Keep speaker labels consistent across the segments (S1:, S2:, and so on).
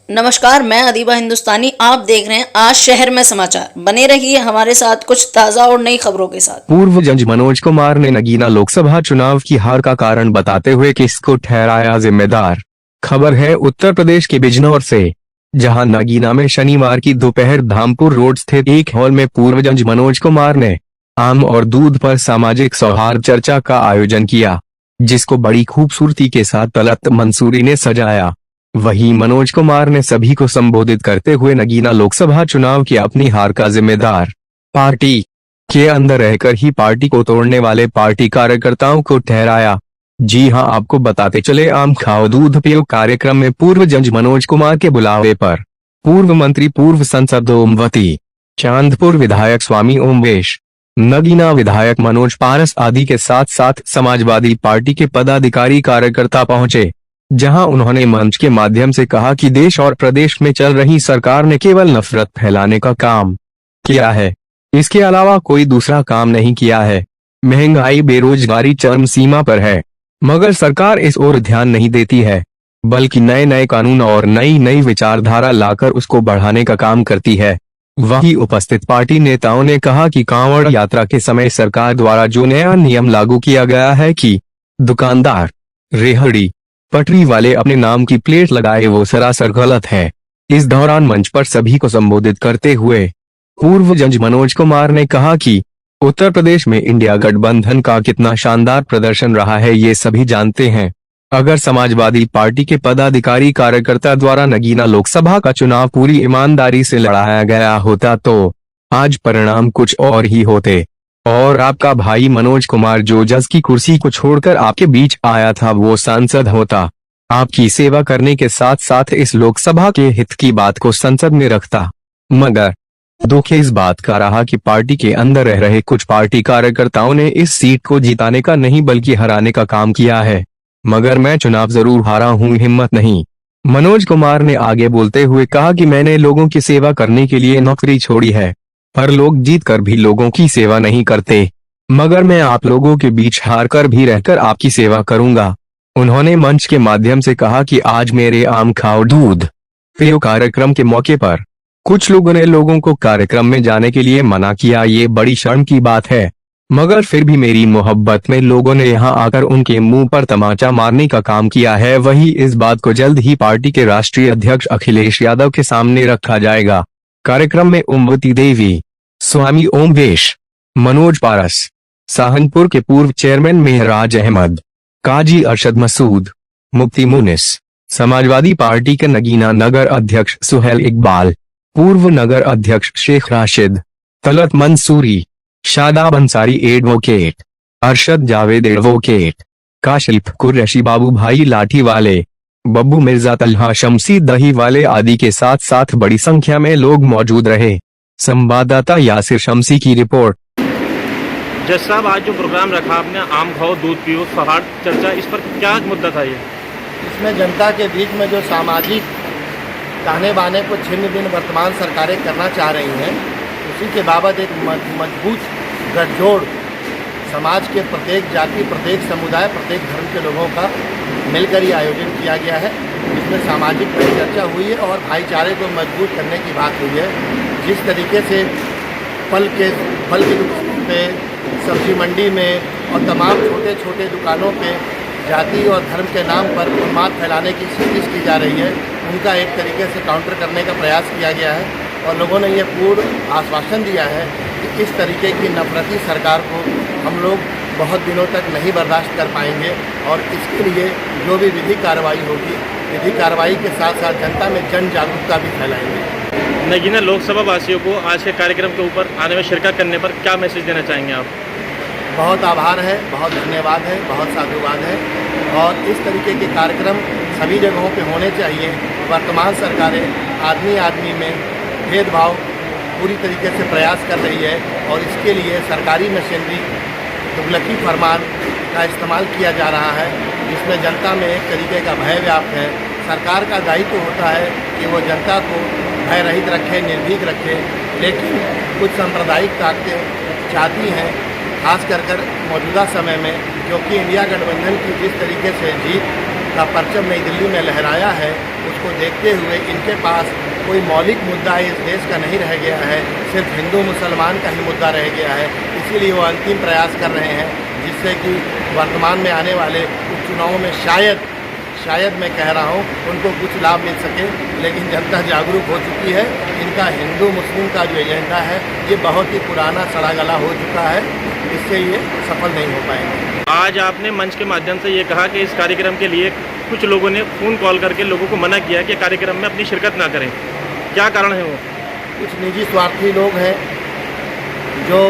S1: नमस्कार, मैं अदीबा हिंदुस्तानी। आप देख रहे हैं आज शहर में समाचार। बने रहिए हमारे साथ कुछ ताज़ा और नई खबरों के साथ।
S2: पूर्व जज मनोज कुमार ने नगीना लोकसभा चुनाव की हार का कारण बताते हुए किसको ठहराया जिम्मेदार। खबर है उत्तर प्रदेश के बिजनौर से, जहां नगीना में शनिवार की दोपहर धामपुर रोड स्थित एक हॉल में पूर्व जज मनोज कुमार ने आम और दूध पर सामाजिक सौहार्द चर्चा का आयोजन किया, जिसको बड़ी खूबसूरती के साथ तलत मंसूरी ने सजाया। वहीं मनोज कुमार ने सभी को संबोधित करते हुए नगीना लोकसभा चुनाव की अपनी हार का जिम्मेदार पार्टी के अंदर रहकर ही पार्टी को तोड़ने वाले पार्टी कार्यकर्ताओं को ठहराया। जी हां, आपको बताते चले, आम खाओ दूध पियो कार्यक्रम में पूर्व जज मनोज कुमार के बुलावे पर पूर्व मंत्री पूर्व सांसद ओमवती, चांदपुर विधायक स्वामी ओमवेश, नगीना विधायक मनोज पारस आदि के साथ साथ समाजवादी पार्टी के पदाधिकारी कार्यकर्ता पहुंचे, जहां उन्होंने मंच के माध्यम से कहा कि देश और प्रदेश में चल रही सरकार ने केवल नफरत फैलाने का काम किया है, इसके अलावा कोई दूसरा काम नहीं किया है। महंगाई बेरोजगारी चरम सीमा पर है, मगर सरकार इस ओर ध्यान नहीं देती है, बल्कि नए नए कानून और नई नई विचारधारा लाकर उसको बढ़ाने का काम करती है। वहीं उपस्थित पार्टी नेताओं ने कहा कि कांवड़ यात्रा के समय सरकार द्वारा जो नया नियम लागू किया गया है कि दुकानदार, रेहड़ी, पटरी वाले अपने नाम की प्लेट लगाए, वो सरासर गलत है। इस दौरान मंच पर सभी को संबोधित करते हुए पूर्व जज मनोज कुमार ने कहा कि उत्तर प्रदेश में इंडिया गठबंधन का कितना शानदार प्रदर्शन रहा है, ये सभी जानते हैं। अगर समाजवादी पार्टी के पदाधिकारी कार्यकर्ता द्वारा नगीना लोकसभा का चुनाव पूरी ईमानदारी से लड़ाया गया होता तो आज परिणाम कुछ और ही होते, और आपका भाई मनोज कुमार जो जज की कुर्सी को छोड़कर आपके बीच आया था, वो सांसद होता, आपकी सेवा करने के साथ साथ इस लोकसभा के हित की बात को संसद में रखता। मगर दुख इस बात का रहा कि पार्टी के अंदर रह रहे कुछ पार्टी कार्यकर्ताओं ने इस सीट को जिताने का नहीं बल्कि हराने का काम किया है। मगर मैं चुनाव जरूर हारा हूं, हिम्मत नहीं। मनोज कुमार ने आगे बोलते हुए कहा कि मैंने लोगों की सेवा करने के लिए नौकरी छोड़ी है, पर लोग जीत कर भी लोगों की सेवा नहीं करते, मगर मैं आप लोगों के बीच हार कर भी रहकर आपकी सेवा करूंगा। उन्होंने मंच के माध्यम से कहा कि आज मेरे आम खाओ दूध पियो कार्यक्रम के मौके पर कुछ लोगों ने लोगों को कार्यक्रम में जाने के लिए मना किया, ये बड़ी शर्म की बात है, मगर फिर भी मेरी मोहब्बत में लोगों ने यहां आकर उनके मुंह पर तमाचा मारने का काम किया है। वही इस बात को जल्द ही पार्टी के राष्ट्रीय अध्यक्ष अखिलेश यादव के सामने रखा जाएगा। कार्यक्रम में ओमवती देवी, स्वामी ओमवेश, मनोज पारस, सहारनपुर के पूर्व चेयरमैन मेहराज अहमद, काजी अरशद मसूद, मुफ्ती मुनिस, समाजवादी पार्टी के नगीना नगर अध्यक्ष सुहेल इकबाल, पूर्व नगर अध्यक्ष शेख राशिद, तलत मंसूरी, शादाब अंसारी एडवोकेट, अरशद जावेद एडवोकेट, काशिफ कुरैशी, बाबू भाई लाठी वाले, बब्बू मिर्जा, तलहा शमसी दही वाले आदि के साथ साथ बड़ी संख्या में लोग मौजूद रहे। संवाददाता यासिर शमसी की रिपोर्ट।
S3: जज साहब, आज जो प्रोग्राम रखा आपने, आम खाओ दूध पियो सौहार्द चर्चा, इस पर क्या मुद्दा था? ये
S4: इसमें जनता के बीच में जो सामाजिक ताने बाने को छिन्न भिन्न वर्तमान सरकारें करना चाह रही हैं, उसी के बाबत एक मजबूत गठजोड़ समाज के प्रत्येक जाति, प्रत्येक समुदाय, प्रत्येक धर्म के लोगों का मिलकर ये आयोजन किया गया है। इसमें सामाजिक परिचर्चा हुई है और भाईचारे को मजबूत करने की बात हुई है। जिस तरीके से फल की दुकानों पे, सब्जी मंडी में और तमाम छोटे छोटे दुकानों पे जाति और धर्म के नाम पर उन्माद फैलाने की कोशिश की जा रही है, उनका एक तरीके से काउंटर करने का प्रयास किया गया है। और लोगों ने ये पूर्ण आश्वासन दिया है कि इस तरीके की नफरती सरकार को हम लोग बहुत दिनों तक नहीं बर्दाश्त कर पाएंगे, और इसके लिए जो भी विधिक कार्रवाई होगी, विधिक कार्रवाई के साथ साथ जनता में जन जागरूकता भी फैलाएंगे।
S3: नगीना लोकसभा वासियों को आज के कार्यक्रम के ऊपर आने में शिरकत करने पर क्या मैसेज देना चाहेंगे आप?
S4: बहुत आभार है, बहुत धन्यवाद है, बहुत साधुवाद है, और इस तरीके के कार्यक्रम सभी जगहों पे होने चाहिए। वर्तमान सरकारें आदमी आदमी में भेदभाव पूरी तरीके से प्रयास कर रही है, और इसके लिए सरकारी मशीनरी, तुगलकी फरमान का इस्तेमाल किया जा रहा है, जिसमें जनता में एक तरीके का भय व्याप्त है। सरकार का दायित्व होता है कि वो जनता को भय रहित रखे, निर्भीक रखे, लेकिन कुछ सांप्रदायिक ताकतें चाहती हैं, खास कर मौजूदा समय में, क्योंकि इंडिया गठबंधन की जिस तरीके से जीत का परचम नई दिल्ली में लहराया है, उसको देखते हुए इनके पास कोई मौलिक मुद्दा इस देश का नहीं रह गया है, सिर्फ हिंदू मुसलमान का ही मुद्दा रह गया है। इसीलिए वो अंतिम प्रयास कर रहे हैं जिससे कि वर्तमान में आने वाले उपचुनावों में शायद मैं कह रहा हूँ उनको कुछ लाभ मिल सके, लेकिन जनता जागरूक हो चुकी है। इनका हिंदू मुस्लिम का जो एजेंडा है ये बहुत ही पुराना सड़ा गला हो चुका है, इससे ये सफल नहीं हो पाएंगे।
S3: आज आपने मंच के माध्यम से ये कहा कि इस कार्यक्रम के लिए कुछ लोगों ने फ़ोन कॉल करके लोगों को मना किया कि कार्यक्रम में अपनी शिरकत ना करें, क्या कारण है वो?
S4: कुछ निजी स्वार्थी लोग हैं जो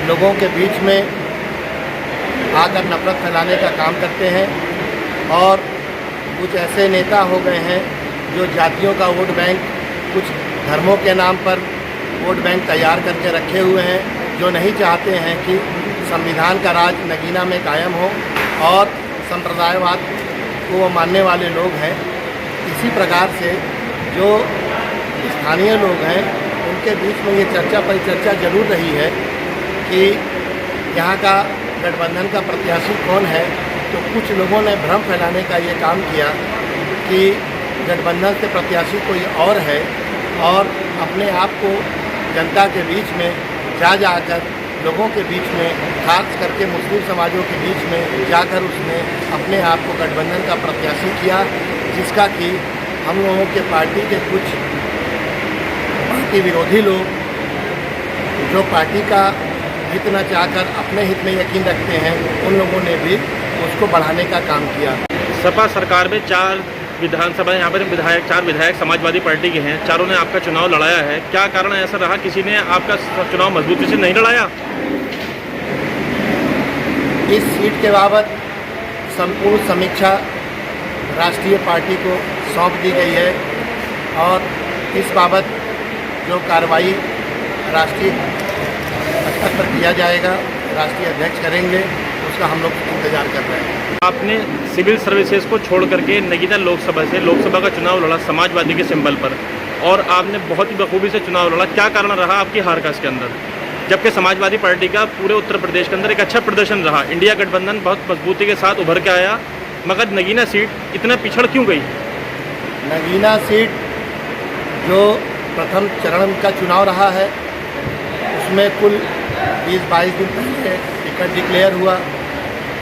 S4: लोगों के बीच में आकर नफरत फैलाने का काम करते हैं, और कुछ ऐसे नेता हो गए हैं जो जातियों का वोट बैंक, कुछ धर्मों के नाम पर वोट बैंक तैयार करके रखे हुए हैं, जो नहीं चाहते हैं कि संविधान का राज नगीना में कायम हो, और संप्रदायवाद को वो मानने वाले लोग हैं। इसी प्रकार से जो स्थानीय लोग हैं उनके बीच में ये परिचर्चा जरूर रही है कि यहाँ का गठबंधन का प्रत्याशी कौन है। तो कुछ लोगों ने भ्रम फैलाने का ये काम किया कि गठबंधन से प्रत्याशी कोई और है, और अपने आप को जनता के बीच में जाकर लोगों के बीच में, खास करके मुस्लिम समाजों के बीच में जाकर उसने अपने आप को गठबंधन का प्रत्याशी किया, जिसका कि हम लोगों के पार्टी के कुछ पार्टी विरोधी लोग जो पार्टी का हित न चाहकर अपने हित में यकीन रखते हैं, उन लोगों ने भी उसको बढ़ाने का काम किया।
S3: सपा सरकार में 4 विधानसभा यहाँ पर चार विधायक समाजवादी पार्टी के हैं, चारों ने आपका चुनाव लड़ाया है, क्या कारण ऐसा रहा किसी ने आपका चुनाव मजबूती से नहीं लड़ाया?
S4: इस सीट के बाबत संपूर्ण समीक्षा राष्ट्रीय पार्टी को सौंप दी गई है, और इस बाबत जो कार्रवाई राष्ट्रीय स्तर पर किया जाएगा, राष्ट्रीय अध्यक्ष करेंगे, उसका हम लोग इंतजार कर रहे हैं।
S3: आपने सिविल सर्विसेज को छोड़ करके नगीना लोकसभा का चुनाव लड़ा समाजवादी के सिंबल पर, और आपने बहुत ही बखूबी से चुनाव लड़ा, क्या कारण रहा आपकी हार का इसके अंदर? जबकि समाजवादी पार्टी का पूरे उत्तर प्रदेश के अंदर एक अच्छा प्रदर्शन रहा, इंडिया गठबंधन बहुत मजबूती के साथ उभर के आया, मगर नगीना सीट इतना पिछड़ क्यों गई?
S4: नगीना सीट जो प्रथम चरण का चुनाव रहा है उसमें कुल 20-22 दिन पहले टिकट डिक्लेयर हुआ,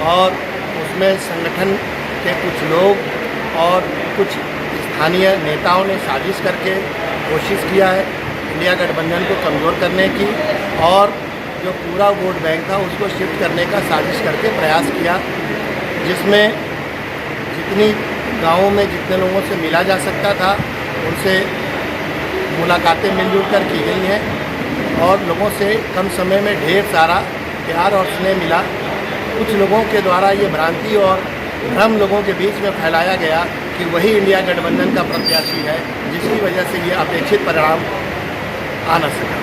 S4: और उसमें संगठन के कुछ लोग और कुछ स्थानीय नेताओं ने साजिश करके कोशिश किया है इंडिया गठबंधन को कमज़ोर करने की, और जो पूरा वोट बैंक था उसको शिफ्ट करने का साजिश करके प्रयास किया, जिसमें जितनी गाँवों में जितने लोगों से मिला जा सकता था उनसे मुलाकातें मिलजुल कर की गई हैं, और लोगों से कम समय में ढेर सारा प्यार और स्नेह मिला। कुछ लोगों के द्वारा ये भ्रांति और भ्रम लोगों के बीच में फैलाया गया कि वही इंडिया गठबंधन का प्रत्याशी है, जिसकी वजह से ये अपेक्षित परिणाम आ न सका।